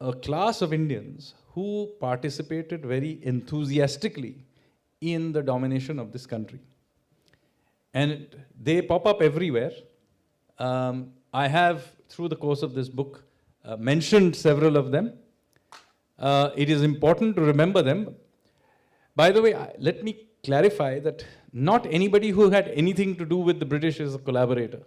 a class of Indians who participated very enthusiastically in the domination of this country. And they pop up everywhere. I have, through the course of this book, mentioned several of them. It is important to remember them. By the way, let me clarify that not anybody who had anything to do with the British is a collaborator.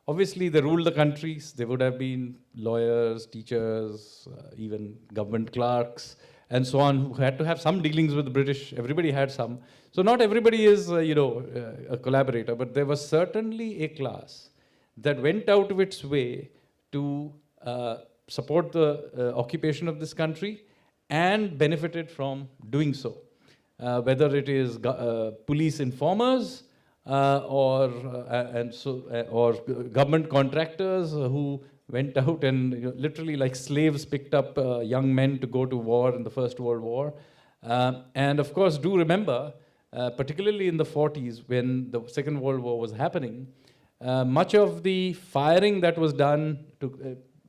Obviously, they ruled the countries. They would have been lawyers, teachers, even government clerks, and so on, who had to have some dealings with the British. Everybody had some. So not everybody is, a collaborator, but there was certainly a class that went out of its way to support the occupation of this country and benefited from doing so. Whether it is police informers, or government contractors who went out and literally like slaves picked up young men to go to war in the First World War. And of course, do remember, particularly in the 40s when the Second World War was happening, much of the firing that was done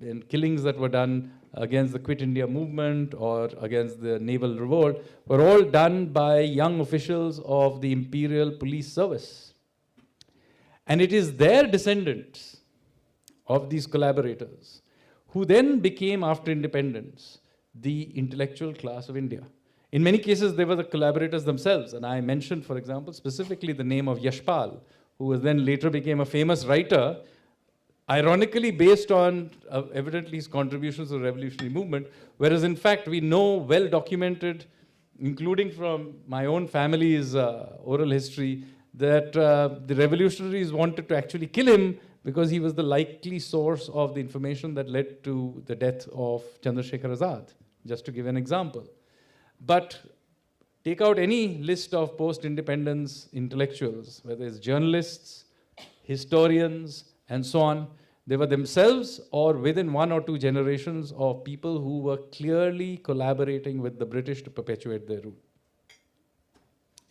and killings that were done against the Quit India movement or against the naval revolt were all done by young officials of the Imperial Police Service. And it is their descendants of these collaborators who then became, after independence, the intellectual class of India. In many cases, they were the collaborators themselves. And I mentioned, for example, specifically the name of Yashpal, who was then later became a famous writer, ironically based on evidently his contributions to the revolutionary movement, whereas in fact we know, well documented, including from my own family's oral history, that the revolutionaries wanted to actually kill him because he was the likely source of the information that led to the death of Chandrasekhar Azad, just to give an example. But take out any list of post-independence intellectuals, whether it's journalists, historians, and so on. They were themselves or within one or two generations of people who were clearly collaborating with the British to perpetuate their rule.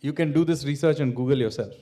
You can do this research and Google yourself.